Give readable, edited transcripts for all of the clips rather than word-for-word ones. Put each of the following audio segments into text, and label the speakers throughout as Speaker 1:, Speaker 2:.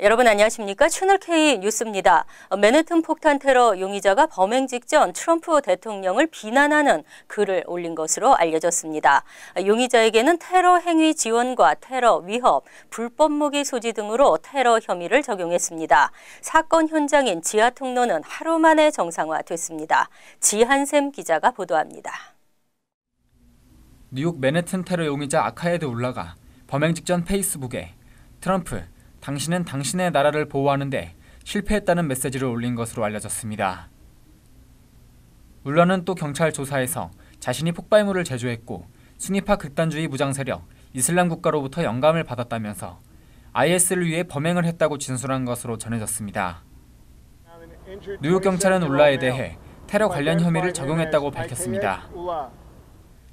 Speaker 1: 여러분 안녕하십니까? 채널K 뉴스입니다. 맨해튼 폭탄 테러 용의자가 범행 직전 트럼프 대통령을 비난하는 글을 올린 것으로 알려졌습니다. 용의자에게는 테러 행위 지원과 테러 위협, 불법 무기 소지 등으로 테러 혐의를 적용했습니다. 사건 현장인 지하 통로는 하루 만에 정상화됐습니다. 지한샘 기자가 보도합니다.
Speaker 2: 뉴욕 맨해튼 테러 용의자 아카에드 울라가 범행 직전 페이스북에 트럼프, 당신은 당신의 나라를 보호하는데 실패했다는 메시지를 올린 것으로 알려졌습니다. 울라는 또 경찰 조사에서 자신이 폭발물을 제조했고 순위파 극단주의 무장세력 이슬람 국가로부터 영감을 받았다면서 IS를 위해 범행을 했다고 진술한 것으로 전해졌습니다. 뉴욕 경찰은 울라에 대해 테러 관련 혐의를 적용했다고 밝혔습니다.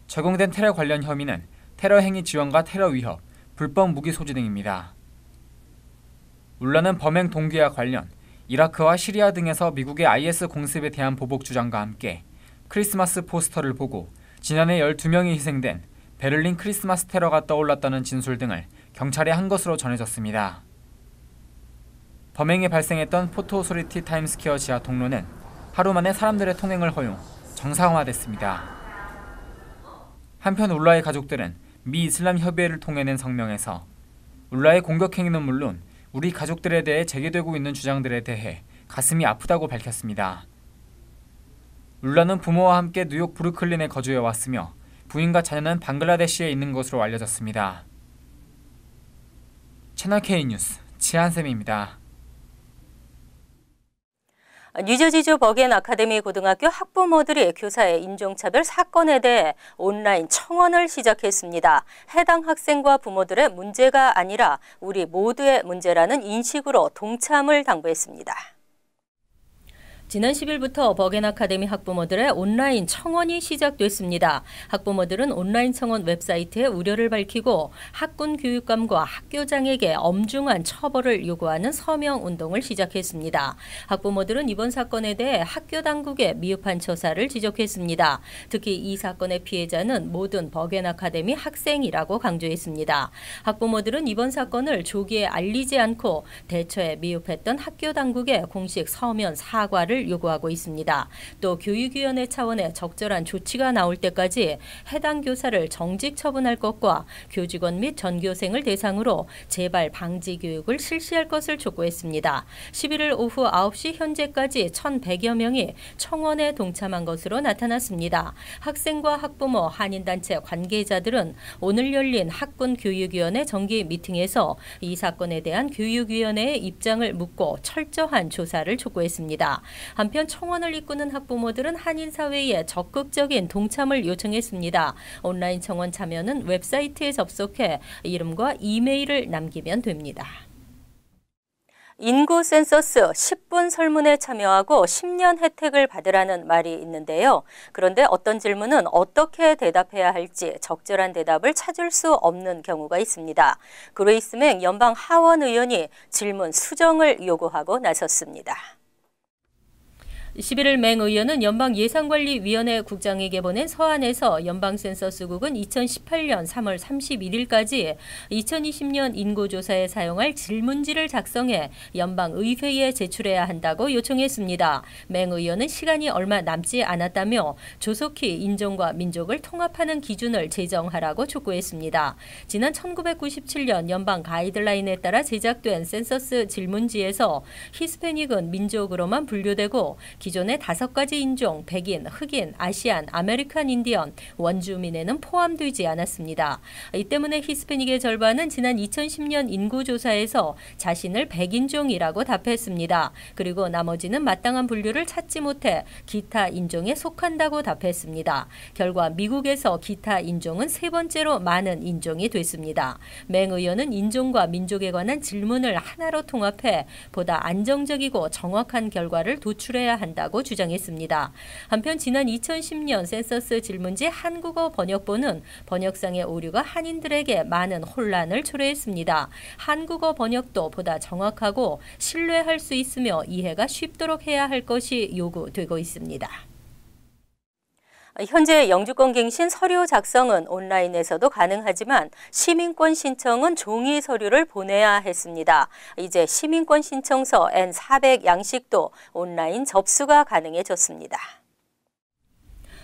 Speaker 2: 적용된 테러 관련 혐의는 테러 행위 지원과 테러 위협, 불법 무기 소지 등입니다. 울라는 범행 동기와 관련, 이라크와 시리아 등에서 미국의 IS 공습에 대한 보복 주장과 함께 크리스마스 포스터를 보고 지난해 12명이 희생된 베를린 크리스마스 테러가 떠올랐다는 진술 등을 경찰에 한 것으로 전해졌습니다. 범행이 발생했던 포토 오소리티 타임스퀘어 지하 통로는 하루 만에 사람들의 통행을 허용, 정상화됐습니다. 한편 울라의 가족들은 미 이슬람 협의회를 통해 낸 성명에서 울라의 공격 행위는 물론 우리 가족들에 대해 제기되고 있는 주장들에 대해 가슴이 아프다고 밝혔습니다. 울라는 부모와 함께 뉴욕 브루클린에 거주해 왔으며 부인과 자녀는 방글라데시에 있는 것으로 알려졌습니다. 채널K 뉴스 지한샘입니다.
Speaker 1: 뉴저지주 버겐 아카데미 고등학교 학부모들이 교사의 인종차별 사건에 대해 온라인 청원을 시작했습니다. 해당 학생과 부모들의 문제가 아니라 우리 모두의 문제라는 인식으로 동참을 당부했습니다. 지난 10일부터 버겐 아카데미 학부모들의 온라인 청원이 시작됐습니다. 학부모들은 온라인 청원 웹사이트에 우려를 밝히고 학군 교육감과 학교장에게 엄중한 처벌을 요구하는 서명 운동을 시작했습니다. 학부모들은 이번 사건에 대해 학교 당국의 미흡한 처사를 지적했습니다. 특히 이 사건의 피해자는 모든 버겐 아카데미 학생이라고 강조했습니다. 학부모들은 이번 사건을 조기에 알리지 않고 대처에 미흡했던 학교 당국의 공식 서면 사과를 요구하고 있습니다. 또 교육위원회 차원의 적절한 조치가 나올 때까지 해당 교사를 정직 처분할 것과 교직원 및 전교생을 대상으로 재발 방지 교육을 실시할 것을 촉구했습니다. 11일 오후 9시 현재까지 1,100여 명이 청원에 동참한 것으로 나타났습니다. 학생과 학부모, 한인단체 관계자들은 오늘 열린 학군교육위원회 정기 미팅에서 이 사건에 대한 교육위원회의 입장을 묻고 철저한 조사를 촉구했습니다. 한편 청원을 이끄는 학부모들은 한인사회에 적극적인 동참을 요청했습니다. 온라인 청원 참여는 웹사이트에 접속해 이름과 이메일을 남기면 됩니다. 인구 센서스 10분 설문에 참여하고 10년 혜택을 받으라는 말이 있는데요. 그런데 어떤 질문은 어떻게 대답해야 할지 적절한 대답을 찾을 수 없는 경우가 있습니다. 그레이스 맹 연방 하원 의원이 질문 수정을 요구하고 나섰습니다. 11일 맹 의원은 연방예산관리위원회 국장에게 보낸 서한에서 연방센서스국은 2018년 3월 31일까지 2020년 인구조사에 사용할 질문지를 작성해 연방의회에 제출해야 한다고 요청했습니다. 맹 의원은 시간이 얼마 남지 않았다며 조속히 인종과 민족을 통합하는 기준을 제정하라고 촉구했습니다. 지난 1997년 연방 가이드라인에 따라 제작된 센서스 질문지에서 히스패닉은 민족으로만 분류되고 기존의 5가지 인종, 백인, 흑인, 아시안, 아메리칸 인디언, 원주민에는 포함되지 않았습니다. 이 때문에 히스패닉의 절반은 지난 2010년 인구조사에서 자신을 백인종이라고 답했습니다. 그리고 나머지는 마땅한 분류를 찾지 못해 기타 인종에 속한다고 답했습니다. 결과 미국에서 기타 인종은 3번째로 많은 인종이 됐습니다. 맹 의원은 인종과 민족에 관한 질문을 하나로 통합해 보다 안정적이고 정확한 결과를 도출해야 한다고 한다고 주장했습니다. 한편 지난 2010년 센서스 질문지 한국어 번역본은 번역상의 오류가 한인들에게 많은 혼란을 초래했습니다. 한국어 번역도 보다 정확하고 신뢰할 수 있으며 이해가 쉽도록 해야 할 것이 요구되고 있습니다. 현재 영주권 갱신 서류 작성은 온라인에서도 가능하지만 시민권 신청은 종이 서류를 보내야 했습니다. 이제 시민권 신청서 N400 양식도 온라인 접수가 가능해졌습니다.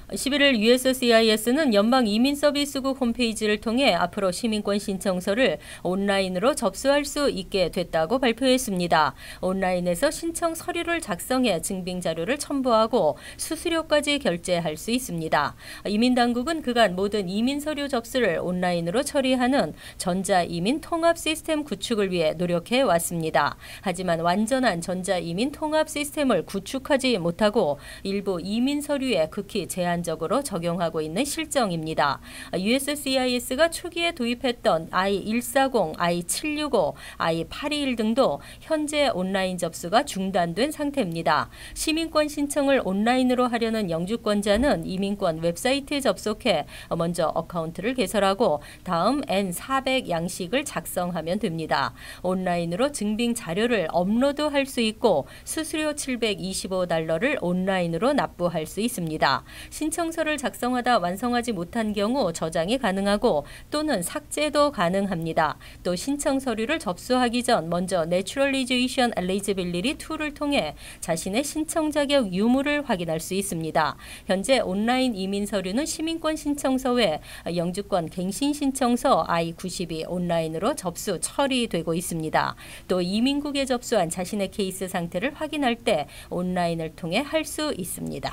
Speaker 1: 11일 USCIS는 연방이민서비스국 홈페이지를 통해 앞으로 시민권 신청서를 온라인으로 접수할 수 있게 됐다고 발표했습니다. 온라인에서 신청 서류를 작성해 증빙 자료를 첨부하고 수수료까지 결제할 수 있습니다. 이민당국은 그간 모든 이민 서류 접수를 온라인으로 처리하는 전자이민 통합 시스템 구축을 위해 노력해 왔습니다. 하지만 완전한 전자이민 통합 시스템을 구축하지 못하고 일부 이민 서류에 극히 제한적으로 적용하고 있는 실정입니다. USCIS가 초기에 도입했던 I-140, I-765, I-821 등도 현재 온라인 접수가 중단된 상태입니다. 시민권 신청을 온라인으로 하려는 영주권자는 이민권 웹사이트에 접속해 먼저 어카운트를 개설하고 다음 N400 양식을 작성하면 됩니다. 온라인으로 증빙 자료를 업로드할 수 있고 수수료 $725를 온라인으로 납부할 수 있습니다. 신청서를 작성하다 완성하지 못한 경우 저장이 가능하고 또는 삭제도 가능합니다. 또 신청 서류를 접수하기 전 먼저 Naturalization Eligibility 툴을 통해 자신의 신청 자격 유무를 확인할 수 있습니다. 현재 온라인 이민 서류는 시민권 신청서 외 영주권 갱신 신청서 I-92 온라인으로 접수 처리되고 있습니다. 또 이민국에 접수한 자신의 케이스 상태를 확인할 때 온라인을 통해 할 수 있습니다.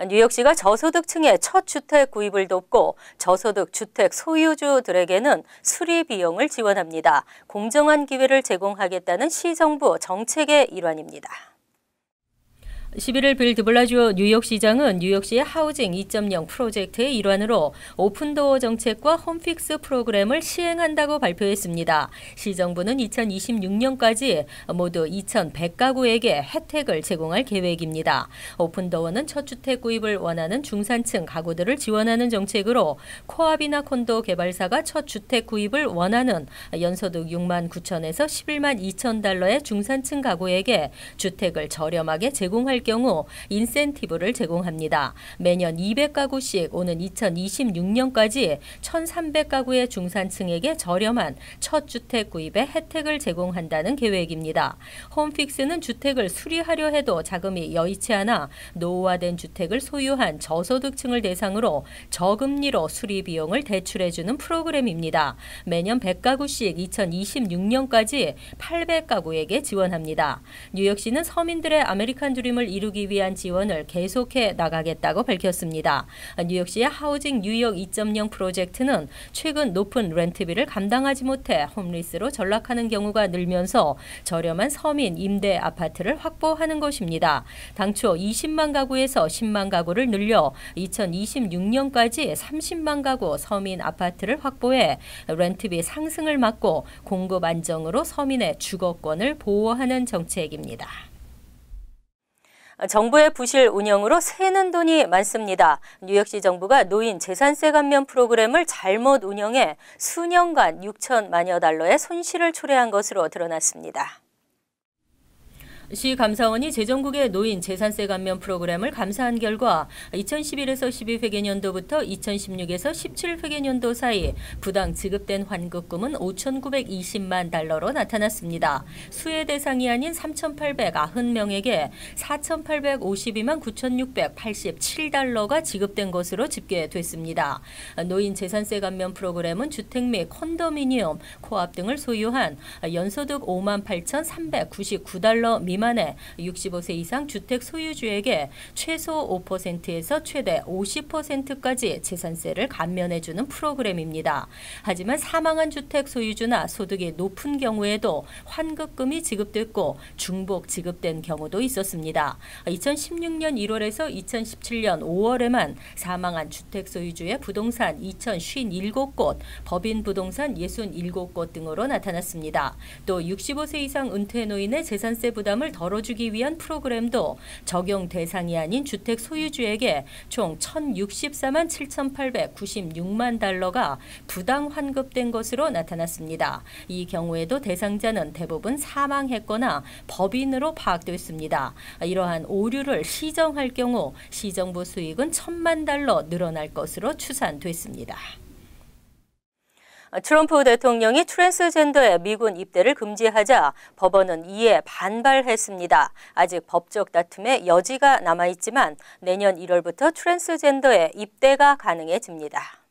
Speaker 1: 뉴욕시가 저소득층의 첫 주택 구입을 돕고 저소득 주택 소유주들에게는 수리 비용을 지원합니다. 공정한 기회를 제공하겠다는 시정부 정책의 일환입니다. 11일 빌 드블라지오 뉴욕시장은 뉴욕시의 하우징 2.0 프로젝트의 일환으로 오픈도어 정책과 홈픽스 프로그램을 시행한다고 발표했습니다. 시정부는 2026년까지 모두 2,100가구에게 혜택을 제공할 계획입니다. 오픈도어는 첫 주택 구입을 원하는 중산층 가구들을 지원하는 정책으로 코압이나 콘도 개발사가 첫 주택 구입을 원하는 연소득 6만 9천에서 11만 2천 달러의 중산층 가구에게 주택을 저렴하게 제공할 경우 인센티브를 제공합니다. 매년 200가구씩 오는 2026년까지 1,300가구의 중산층에게 저렴한 첫 주택 구입에 혜택을 제공한다는 계획입니다. 홈픽스는 주택을 수리하려 해도 자금이 여의치 않아 노후화된 주택을 소유한 저소득층을 대상으로 저금리로 수리 비용을 대출해주는 프로그램입니다. 매년 100가구씩 2026년까지 800가구에게 지원합니다. 뉴욕시는 서민들의 아메리칸 드림을 이루기 위한 지원을 계속해 나가겠다고 밝혔습니다. 뉴욕시의 하우징 뉴욕 2.0 프로젝트는 최근 높은 렌트비를 감당하지 못해 홈리스로 전락하는 경우가 늘면서 저렴한 서민 임대 아파트를 확보하는 것입니다. 당초 20만 가구에서 10만 가구를 늘려 2026년까지 30만 가구 서민 아파트를 확보해 렌트비 상승을 막고 공급 안정으로 서민의 주거권을 보호하는 정책입니다. 정부의 부실 운영으로 새는 돈이 많습니다. 뉴욕시 정부가 노인 재산세 감면 프로그램을 잘못 운영해 수년간 6천만여 달러의 손실을 초래한 것으로 드러났습니다. 시 감사원이 재정국의 노인 재산세 감면 프로그램을 감사한 결과 2011에서 12회계년도부터 2016에서 17회계년도 사이 부당 지급된 환급금은 5,920만 달러로 나타났습니다. 수혜 대상이 아닌 3,890명에게 4,852만 9,687달러가 지급된 것으로 집계됐습니다. 노인 재산세 감면 프로그램은 주택 및 콘도미니엄, 코압 등을 소유한 연소득 58,399달러 미만의 65세 이상 주택 소유주에게 최소 5%에서 최대 50%까지 재산세를 감면해주는 프로그램입니다. 하지만 사망한 주택 소유주나 소득이 높은 경우에도 환급금이 지급됐고 중복 지급된 경우도 있었습니다. 2016년 1월에서 2017년 5월에만 사망한 주택 소유주의 부동산 2,057곳, 법인 부동산 67곳 등으로 나타났습니다. 또 65세 이상 은퇴 노인의 재산세 부담을 부담을 덜어주기 위한 프로그램도 적용 대상이 아닌 주택 소유주에게 총 1,064만 7,896만 달러가 부당 환급된 것으로 나타났습니다. 이 경우에도 대상자는 대부분 사망했거나 법인으로 파악됐습니다. 이러한 오류를 시정할 경우 시정부 수익은 1,000만 달러 늘어날 것으로 추산됐습니다. 트럼프 대통령이 트랜스젠더의 미군 입대를 금지하자 법원은 이에 반발했습니다. 아직 법적 다툼의 여지가 남아있지만 내년 1월부터 트랜스젠더의 입대가 가능해집니다.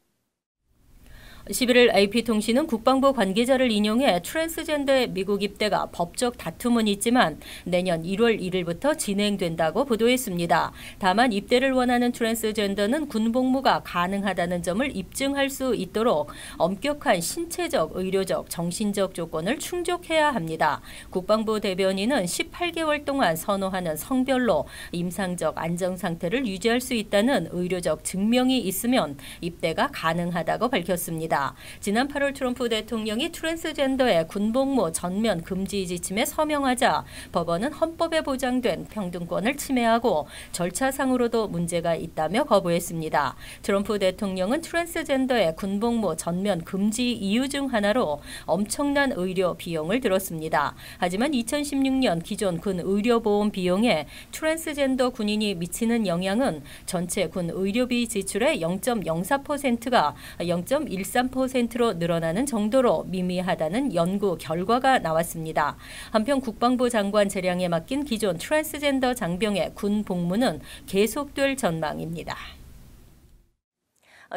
Speaker 1: 11일 AP통신은 국방부 관계자를 인용해 트랜스젠더의 미국 입대가 법적 다툼은 있지만 내년 1월 1일부터 진행된다고 보도했습니다. 다만 입대를 원하는 트랜스젠더는 군복무가 가능하다는 점을 입증할 수 있도록 엄격한 신체적, 의료적, 정신적 조건을 충족해야 합니다. 국방부 대변인은 18개월 동안 선호하는 성별로 임상적 안정 상태를 유지할 수 있다는 의료적 증명이 있으면 입대가 가능하다고 밝혔습니다. 지난 8월 트럼프 대통령이 트랜스젠더의 군복무 전면 금지 지침에 서명하자 법원은 헌법에 보장된 평등권을 침해하고 절차상으로도 문제가 있다며 거부했습니다. 트럼프 대통령은 트랜스젠더의 군복무 전면 금지 이유 중 하나로 엄청난 의료 비용을 들었습니다. 하지만 2016년 기존 군 의료보험 비용에 트랜스젠더 군인이 미치는 영향은 전체 군 의료비 지출의 0.04%가 0.13%로 늘어나는 정도로 미미하다는 연구 결과가 나왔습니다. 한편 국방부 장관 재량에 맡긴 기존 트랜스젠더 장병의 군 복무는 계속될 전망입니다.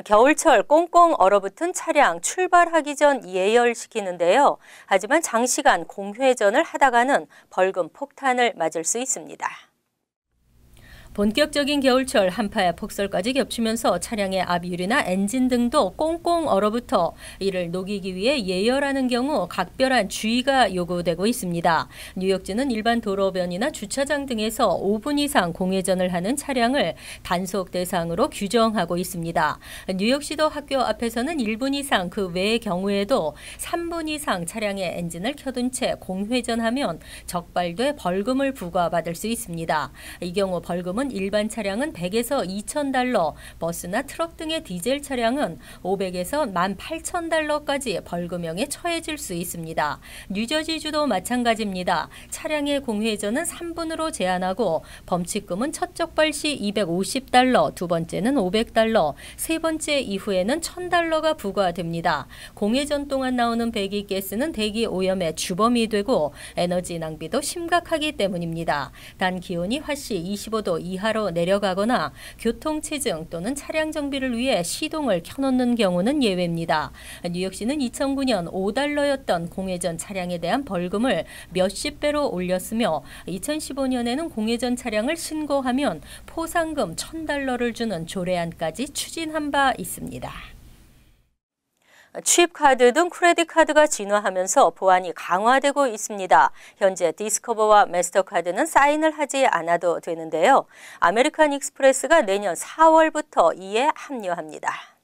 Speaker 1: 겨울철 꽁꽁 얼어붙은 차량 출발하기 전 예열시키는데요. 하지만 장시간 공회전을 하다가는 벌금 폭탄을 맞을 수 있습니다. 본격적인 겨울철 한파에 폭설까지 겹치면서 차량의 앞유리나 엔진 등도 꽁꽁 얼어붙어 이를 녹이기 위해 예열하는 경우 각별한 주의가 요구되고 있습니다. 뉴욕주는 일반 도로변이나 주차장 등에서 5분 이상 공회전을 하는 차량을 단속 대상으로 규정하고 있습니다. 뉴욕시도 학교 앞에서는 1분 이상 그 외의 경우에도 3분 이상 차량의 엔진을 켜둔 채 공회전하면 적발돼 벌금을 부과받을 수 있습니다. 이 경우 벌금은 일반 차량은 100에서 2,000달러, 버스나 트럭 등의 디젤 차량은 500에서 18,000달러까지 벌금형에 처해질 수 있습니다. 뉴저지주도 마찬가지입니다. 차량의 공회전은 3분으로 제한하고 범칙금은 첫 적발 시 250달러, 두 번째는 500달러, 세 번째 이후에는 1,000달러가 부과됩니다. 공회전 동안 나오는 배기가스는 대기 오염의 주범이 되고 에너지 낭비도 심각하기 때문입니다. 단 기온이 화씨 25도 이하로 내려가거나 교통체증 또는 차량 정비를 위해 시동을 켜놓는 경우는 예외입니다. 뉴욕시는 2009년 5달러였던 공회전 차량에 대한 벌금을 몇십 배로 올렸으며 2015년에는 공회전 차량을 신고하면 포상금 1,000달러를 주는 조례안까지 추진한 바 있습니다. 칩카드 등 크레딧 카드가 진화하면서 보안이 강화되고 있습니다. 현재 디스커버와 마스터카드는 사인을 하지 않아도 되는데요. 아메리칸 익스프레스가 내년 4월부터 이에 합류합니다.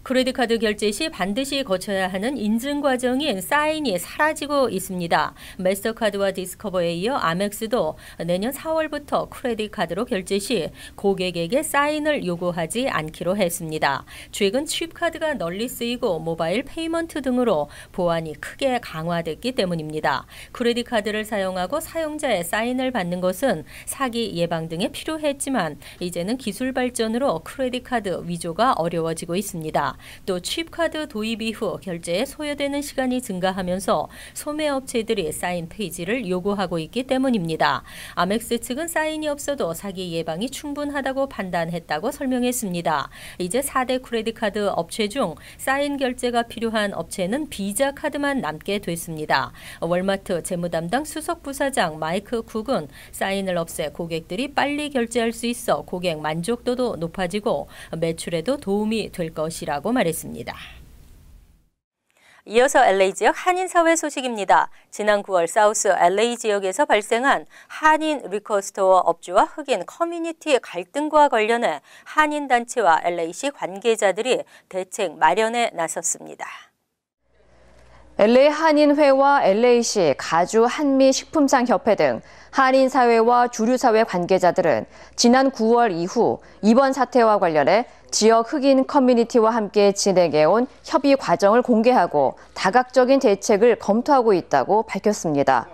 Speaker 1: 크레딧 카드 결제 시 반드시 거쳐야 하는 인증 과정인 사인이 사라지고 있습니다. 마스터카드와 디스커버에 이어 아멕스도 내년 4월부터 크레딧 카드로 결제 시 고객에게 사인을 요구하지 않기로 했습니다. 최근 칩카드가 널리 쓰이고 모바일 페이먼트 등으로 보안이 크게 강화됐기 때문입니다. 크레딧 카드를 사용하고 사용자의 사인을 받는 것은 사기 예방 등에 필요했지만 이제는 기술 발전으로 크레딧 카드 위조가 어려워지고 있습니다. 또 칩카드 도입 이후 결제에 소요되는 시간이 증가하면서 소매업체들이 사인 페이지를 요구하고 있기 때문입니다. 아멕스 측은 사인이 없어도 사기 예방이 충분하다고 판단했다고 설명했습니다. 이제 4대 크레딧 카드 업체 중 사인 결제가 필요한 업체는 비자 카드만 남게 됐습니다. 월마트 재무담당 수석부사장 마이크 쿡은 사인을 없애 고객들이 빨리 결제할 수 있어 고객 만족도도 높아지고 매출에도 도움이 될 것이라고 말했습니다. 이어서 LA 지역 한인사회 소식입니다. 지난 9월 사우스 LA 지역에서 발생한 한인 리커스토어 업주와 흑인 커뮤니티 갈등과 관련해 한인단체와 LA시 관계자들이 대책 마련에 나섰습니다.
Speaker 3: LA 한인회와 LA시 가주 한미식품상협회 등 한인사회와 주류사회 관계자들은 지난 9월 이후 이번 사태와 관련해 지역 흑인 커뮤니티와 함께 진행해온 협의 과정을 공개하고 다각적인 대책을 검토하고 있다고 밝혔습니다.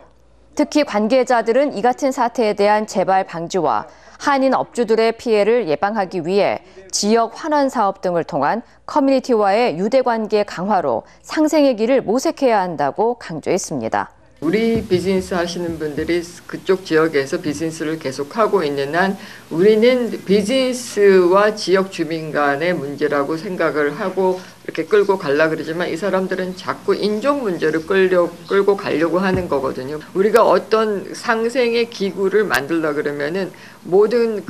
Speaker 3: 특히 관계자들은 이 같은 사태에 대한 재발 방지와 한인 업주들의 피해를 예방하기 위해 지역 환원 사업 등을 통한 커뮤니티와의 유대관계 강화로 상생의 길을 모색해야 한다고 강조했습니다.
Speaker 4: 우리 비즈니스 하시는 분들이 그쪽 지역에서 비즈니스를 계속하고 있는 한 우리는 비즈니스와 지역 주민 간의 문제라고 생각을 하고 이렇게 끌고 가려고 그러지만 이 사람들은 자꾸 인종 문제를 끌고 가려고 하는 거거든요. 우리가 어떤 상생의 기구를 만들려고 그러면은 모든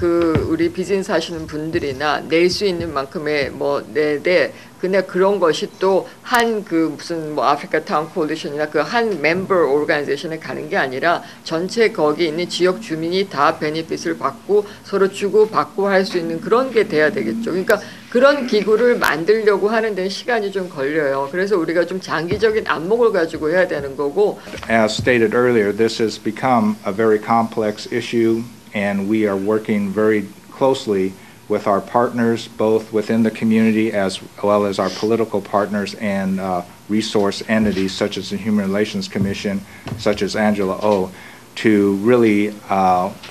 Speaker 4: 우리 비즈니스 하시는 분들이나 낼 수 있는 만큼의 내되 근데 그런 것이 또 한 무슨 아프리카 타운 콜리션이나 한 멤버 오르가니제이션에 가는 게 아니라 전체 거기 있는 지역 주민이 다 베니핏을 받고 서로 주고 받고 할 수 있는 그런 게 돼야 되겠죠. 그러니까 그런 기구를 만들려고 하는데 시간이 좀 걸려요. 그래서 우리가 좀 장기적인 안목을 가지고 해야 되는 거고.
Speaker 5: As stated earlier, this has become a very complex issue, and we are working very closely with our partners, both within the community as well as our political partners and resource entities such as the Human Relations Commission, such as Angela Oh, to really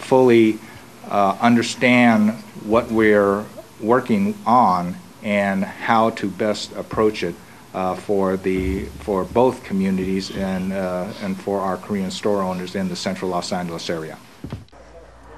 Speaker 5: fully understand what we're working on and how to best approach it for both communities and for our Korean store owners in the central Los Angeles area.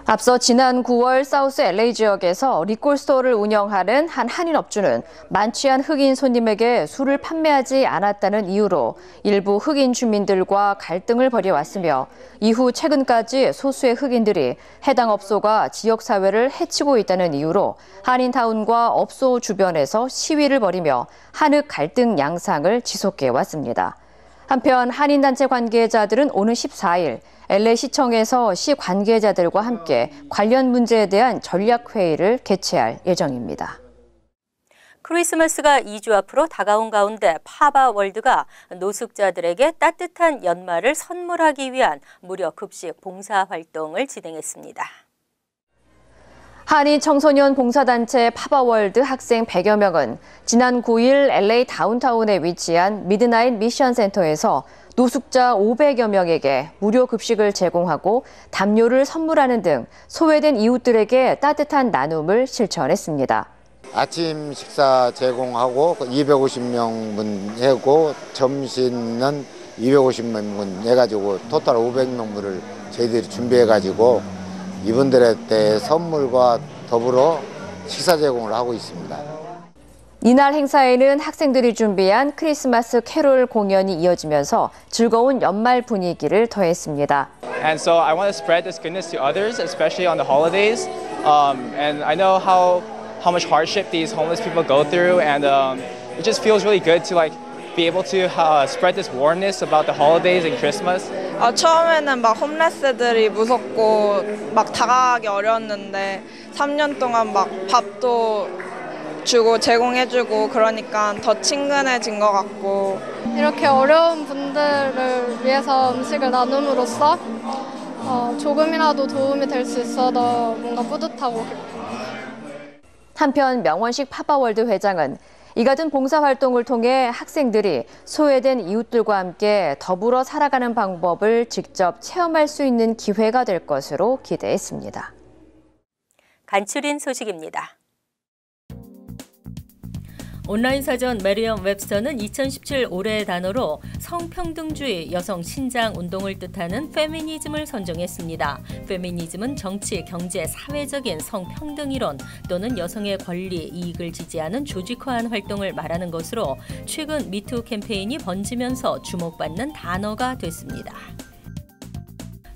Speaker 3: 앞서 지난 9월 사우스 LA 지역에서 리콜 스토어를 운영하는 한 한인 업주는 만취한 흑인 손님에게 술을 판매하지 않았다는 이유로 일부 흑인 주민들과 갈등을 벌여왔으며 이후 최근까지 소수의 흑인들이 해당 업소가 지역사회를 해치고 있다는 이유로 한인타운과 업소 주변에서 시위를 벌이며 한흑 갈등 양상을 지속해왔습니다. 한편 한인단체 관계자들은 오는 14일 LA시청에서 시 관계자들과 함께 관련 문제에 대한 전략회의를 개최할 예정입니다.
Speaker 1: 크리스마스가 2주 앞으로 다가온 가운데 파바월드가 노숙자들에게 따뜻한 연말을 선물하기 위한 무료 급식 봉사 활동을 진행했습니다.
Speaker 3: 한인 청소년 봉사단체 파바월드 학생 100여 명은 지난 9일 LA 다운타운에 위치한 미드나잇 미션 센터에서 노숙자 500여 명에게 무료 급식을 제공하고 담요를 선물하는 등 소외된 이웃들에게 따뜻한 나눔을 실천했습니다.
Speaker 6: 아침 식사 제공하고 250명분 하고 점심은 250명분 해가지고 토탈 500명분을 저희들이 준비해가지고 이분들한테 선물과 더불어 식사 제공을 하고 있습니다.
Speaker 3: 이날 행사에는 학생들이 준비한 크리스마스 캐롤 공연이 이어지면서 즐거운 연말 분위기를 더했습니다.
Speaker 7: And so I want to spread this goodness to others, especially on the holidays. And I know how much hardship these homeless people go through, and it just feels really good to be able to spread this warmness about the holidays and Christmas.
Speaker 8: 처음에는 막 홈레스들이 무섭고 막 다가가기 어려웠는데 3년 동안 막 밥도 주고 제공해주고 그러니까 더 친근해진 것 같고
Speaker 9: 이렇게 어려운 분들을 위해서 음식을 나눔으로써 조금이라도 도움이 될 수 있어서 뭔가 뿌듯하고
Speaker 3: 한편 명원식 파바월드 회장은 이 같은 봉사활동을 통해 학생들이 소외된 이웃들과 함께 더불어 살아가는 방법을 직접 체험할 수 있는 기회가 될 것으로 기대했습니다.
Speaker 1: 간추린 소식입니다. 온라인 사전 메리엄 웹스터는 2017 올해의 단어로 성평등주의, 여성 신장 운동을 뜻하는 페미니즘을 선정했습니다. 페미니즘은 정치, 경제, 사회적인 성평등 이론 또는 여성의 권리, 이익을 지지하는 조직화한 활동을 말하는 것으로 최근 미투 캠페인이 번지면서 주목받는 단어가 됐습니다.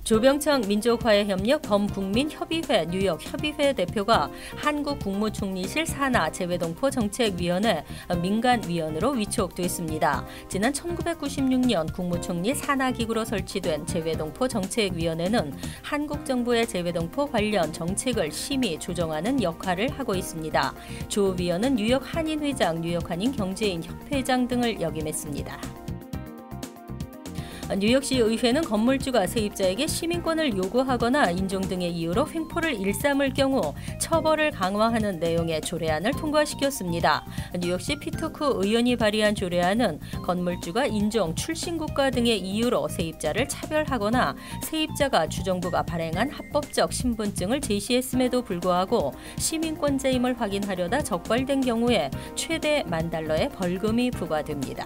Speaker 1: 조병창 민족화해협력 범국민협의회 뉴욕 협의회 대표가 한국 국무총리실 산하 재외동포 정책위원회 민간위원으로 위촉됐습니다. 지난 1996년 국무총리 산하기구로 설치된 재외동포 정책위원회는 한국 정부의 재외동포 관련 정책을 심의 조정하는 역할을 하고 있습니다. 조 위원은 뉴욕 한인회장, 뉴욕 한인 경제인 협회장 등을 역임했습니다. 뉴욕시 의회는 건물주가 세입자에게 시민권을 요구하거나 인종 등의 이유로 횡포를 일삼을 경우 처벌을 강화하는 내용의 조례안을 통과시켰습니다. 뉴욕시 피토크 의원이 발의한 조례안은 건물주가 인종, 출신 국가 등의 이유로 세입자를 차별하거나 세입자가 주정부가 발행한 합법적 신분증을 제시했음에도 불구하고 시민권자임을 확인하려다 적발된 경우에 최대 $10,000의 벌금이 부과됩니다.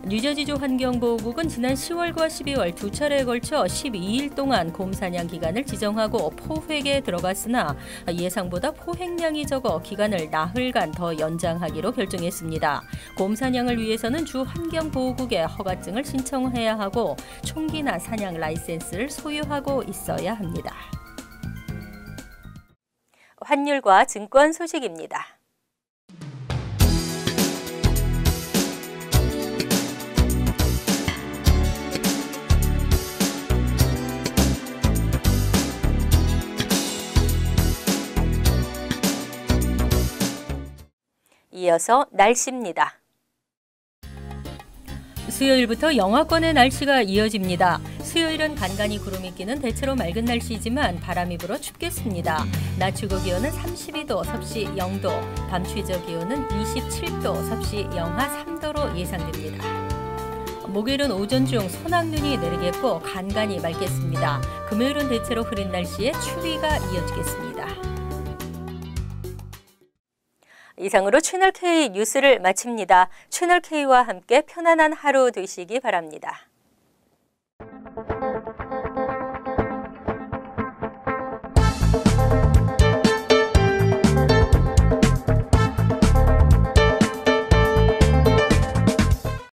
Speaker 1: 뉴저지주 환경보호국은 지난 10월과 12월 두 차례에 걸쳐 12일 동안 곰 사냥 기간을 지정하고 포획에 들어갔으나 예상보다 포획량이 적어 기간을 나흘간 더 연장하기로 결정했습니다. 곰 사냥을 위해서는 주 환경보호국에 허가증을 신청해야 하고 총기나 사냥 라이센스를 소유하고 있어야 합니다. 환율과 증권 소식입니다. 이어서 날씨입니다. 수요일부터 영하권의 날씨가 이어집니다. 수요일은 간간히 구름이 끼는 대체로 맑은 날씨지만 바람이 불어 춥겠습니다. 낮 최고 기온은 32도, 섭씨 0도, 밤 최저 기온은 27도, 섭씨 영하 3도로 예상됩니다. 목요일은 오전 중 소낙눈이 내리겠고 간간히 맑겠습니다. 금요일은 대체로 흐린 날씨에 추위가 이어지겠습니다. 이상으로 채널K 뉴스를 마칩니다. 채널K와 함께 편안한 하루 되시기 바랍니다.